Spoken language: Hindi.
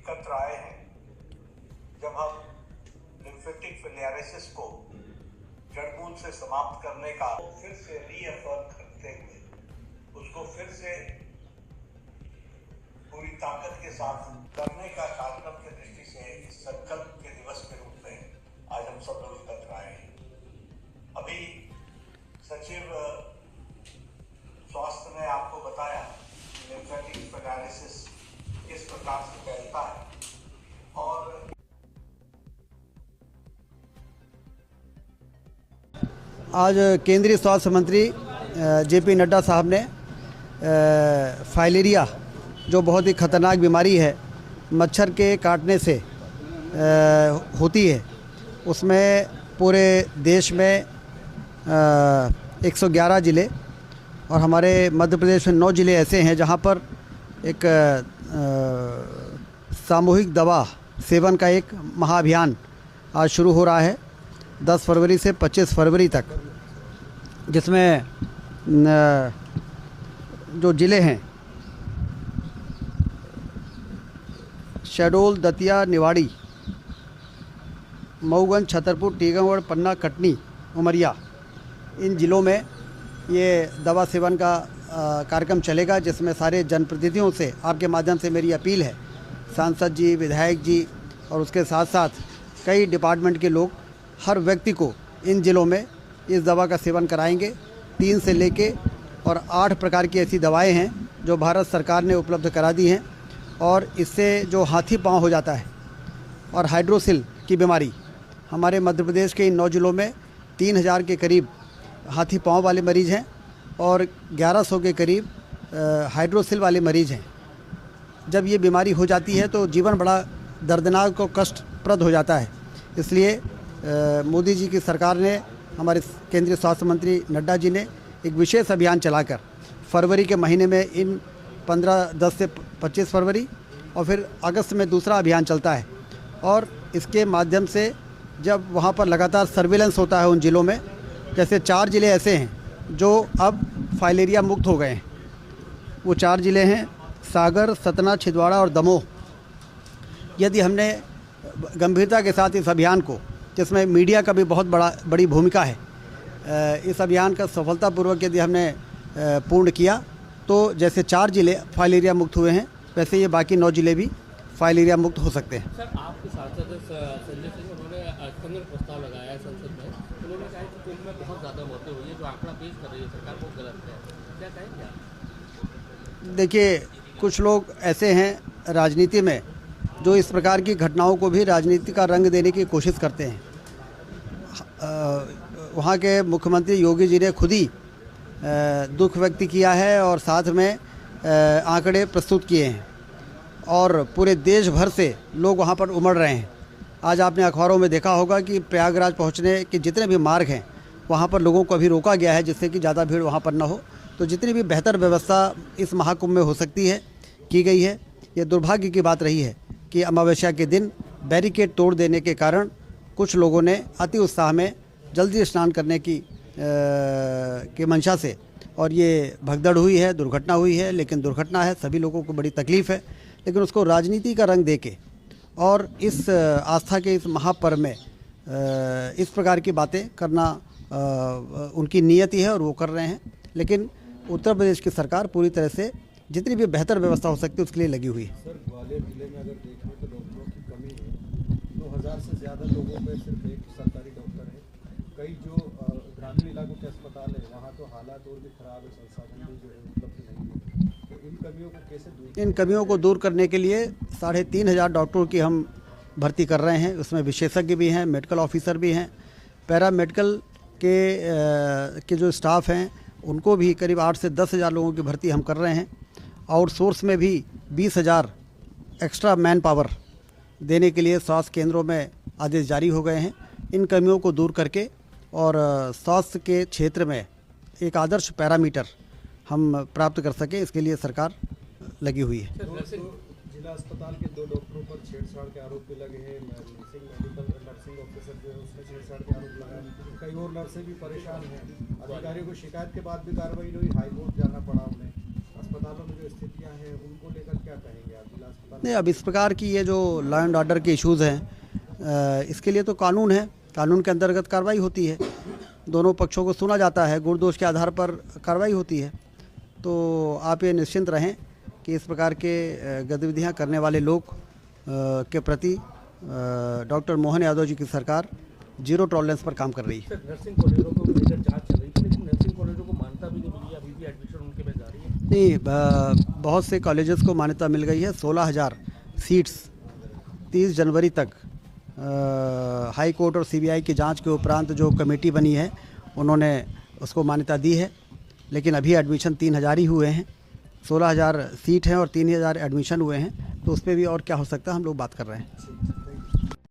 एकत्र आए हैं जब हम लिम्फेटिक फिलियारिसिस को जड़मूल से समाप्त करने का फिर से रीअफर्म करते हुए उसको फिर से पूरी ताकत के साथ करने का कार्यक्रम की दृष्टि से इस संकल्प के दिवस के रूप में आज हम सब लोग एकत्र आए हैं। अभी सचिव स्वास्थ्य ने आपको बताया लिम्फेटिक फिलियारिसिस किस प्रकार से फैलता है और आज केंद्रीय स्वास्थ्य मंत्री जेपी नड्डा साहब ने फाइलेरिया जो बहुत ही ख़तरनाक बीमारी है, मच्छर के काटने से होती है, उसमें पूरे देश में 111 ज़िले और हमारे मध्य प्रदेश में 9 ज़िले ऐसे हैं जहां पर एक सामूहिक दवा सेवन का एक महाअभियान आज शुरू हो रहा है 10 फरवरी से 25 फरवरी तक, जिसमें जो ज़िले हैं शहडोल, दतिया, निवाड़ी, मऊगंज, छतरपुर, टीकमगढ़, पन्ना, कटनी, उमरिया, इन ज़िलों में ये दवा सेवन का कार्यक्रम चलेगा, जिसमें सारे जनप्रतिनिधियों से आपके माध्यम से मेरी अपील है, सांसद जी, विधायक जी और उसके साथ साथ कई डिपार्टमेंट के लोग हर व्यक्ति को इन ज़िलों में इस दवा का सेवन कराएंगे। 3 से लेके और 8 प्रकार की ऐसी दवाएं हैं जो भारत सरकार ने उपलब्ध करा दी हैं और इससे जो हाथी पाँव हो जाता है और हाइड्रोसिल की बीमारी, हमारे मध्य प्रदेश के इन 9 ज़िलों में 3000 के करीब हाथी पाँव वाले मरीज़ हैं और 1100 के करीब हाइड्रोसिल वाले मरीज़ हैं। जब ये बीमारी हो जाती है तो जीवन बड़ा दर्दनाक और कष्टप्रद हो जाता है। इसलिए मोदी जी की सरकार ने, हमारे केंद्रीय स्वास्थ्य मंत्री नड्डा जी ने एक विशेष अभियान चलाकर फरवरी के महीने में इन 10 से 25 फरवरी और फिर अगस्त में दूसरा अभियान चलता है और इसके माध्यम से जब वहाँ पर लगातार सर्विलेंस होता है उन ज़िलों में, जैसे 4 ज़िले ऐसे हैं जो अब फाइलेरिया मुक्त हो गए हैं। वो 4 ज़िले हैं सागर, सतना, छिंदवाड़ा और दमोह। यदि हमने गंभीरता के साथ इस अभियान को, जिसमें मीडिया का भी बहुत बड़ी भूमिका है, इस अभियान का सफलतापूर्वक यदि हमने पूर्ण किया तो जैसे 4 ज़िले फाइलेरिया मुक्त हुए हैं, वैसे ये बाकी 9 ज़िले भी फाइलेरिया मुक्त हो सकते हैं। सर, आपके सांसद संजय सिंह, उन्होंने अर्थसंकल्प प्रस्ताव लगाया है संसद में। उन्होंने कहा कि कुंभ में बहुत ज़्यादा मौतें हुई है, जो आंकड़ा पेश कर रही है सरकार वो गलत है, क्या कहेंगे आप? देखिए, कुछ लोग ऐसे हैं राजनीति में जो इस प्रकार की घटनाओं को भी राजनीति का रंग देने की कोशिश करते हैं। वहाँ के मुख्यमंत्री योगी जी ने खुद ही दुख व्यक्त किया है और साथ में आंकड़े प्रस्तुत किए हैं और पूरे देश भर से लोग वहाँ पर उमड़ रहे हैं। आज आपने अखबारों में देखा होगा कि प्रयागराज पहुँचने के जितने भी मार्ग हैं वहाँ पर लोगों को अभी रोका गया है, जिससे कि ज़्यादा भीड़ वहाँ पर ना हो। तो जितनी भी बेहतर व्यवस्था इस महाकुंभ में हो सकती है की गई है। ये दुर्भाग्य की बात रही है कि अमावस्या के दिन बैरिकेड तोड़ देने के कारण कुछ लोगों ने अति उत्साह में जल्दी स्नान करने की मंशा से और ये भगदड़ हुई है, दुर्घटना हुई है। लेकिन दुर्घटना है, सभी लोगों को बड़ी तकलीफ़ है, लेकिन उसको राजनीति का रंग देके और इस आस्था के इस महापर्व में इस प्रकार की बातें करना उनकी नियति है और वो कर रहे हैं। लेकिन उत्तर प्रदेश की सरकार पूरी तरह से जितनी भी बेहतर व्यवस्था हो सकती है उसके लिए लगी हुई है। सर, ग्वालियर जिले में अगर देखें तो डॉक्टरों की कमी है। 2000 से ज़्यादा लोगों में सिर्फ एक सरकारी डॉक्टर है। कई जो ग्रामीण इलाकों के अस्पताल है वहाँ तो हालात और भी ख़राब है, संसाधन भी जो है उपलब्ध नहीं है। तो इन कमियों को कैसे दूर? इन कमियों को दूर करने के लिए 3500 डॉक्टरों की हम भर्ती कर रहे हैं। उसमें विशेषज्ञ भी हैं, मेडिकल ऑफिसर भी हैं, पैरा मेडिकल के जो स्टाफ हैं उनको भी करीब 8 से 10,000 लोगों की भर्ती हम कर रहे हैं। आउटसोर्स में भी 20,000 एक्स्ट्रा मैन पावर देने के लिए स्वास्थ्य केंद्रों में आदेश जारी हो गए हैं। इन कमियों को दूर करके और स्वास्थ्य के क्षेत्र में एक आदर्श पैरामीटर हम प्राप्त कर सकें, इसके लिए सरकार लगी हुई है। जिला अस्पताल के 2 डॉक्टरों पर छेड़छाड़ के आरोप भी लगे हैं। नर्सिंग ऑफिसर जो है उसने छेड़छाड़ के आरोप लगाए। कई और नर्सें भी परेशान हैं। अधिकारियों को शिकायत के बाद भी कार्रवाई नहीं हुई, हाईकोर्ट जाना पड़ा उन्हें। अस्पतालों में जो स्थिति लड़कियां हैं उनको लेकर क्या कहेंगे आप जिला अस्पताल? नहीं, अब इस प्रकार की ये जो लॉ एंड ऑर्डर के इश्यूज़ हैं, इसके लिए तो कानून है, कानून के अंतर्गत कार्रवाई होती है, दोनों पक्षों को सुना जाता है, गुण दोष के आधार पर कार्रवाई होती है। तो आप ये निश्चिंत रहें कि इस प्रकार के गतिविधियां करने वाले लोग के प्रति डॉक्टर मोहन यादव जी की सरकार जीरो टॉलरेंस पर काम कर रही है। सर, नर्सिंग कॉलेजों को लेकर जांच चल रही थी, लेकिन नर्सिंग कॉलेजों को मान्यता भी नहीं मिली, अभी भी एडमिशन उनके में जारी है। नहीं, बहुत से कॉलेजेस को मान्यता मिल गई है। 16,000 सीट्स 30 जनवरी तक हाई कोर्ट और सीबीआई की जांच के उपरांत जो कमेटी बनी है उन्होंने उसको मान्यता दी है, लेकिन अभी एडमिशन 3,000 ही हुए हैं। 16,000 सीट हैं और 3,000 एडमिशन हुए हैं, तो उस पर भी और क्या हो सकता है हम लोग बात कर रहे हैं।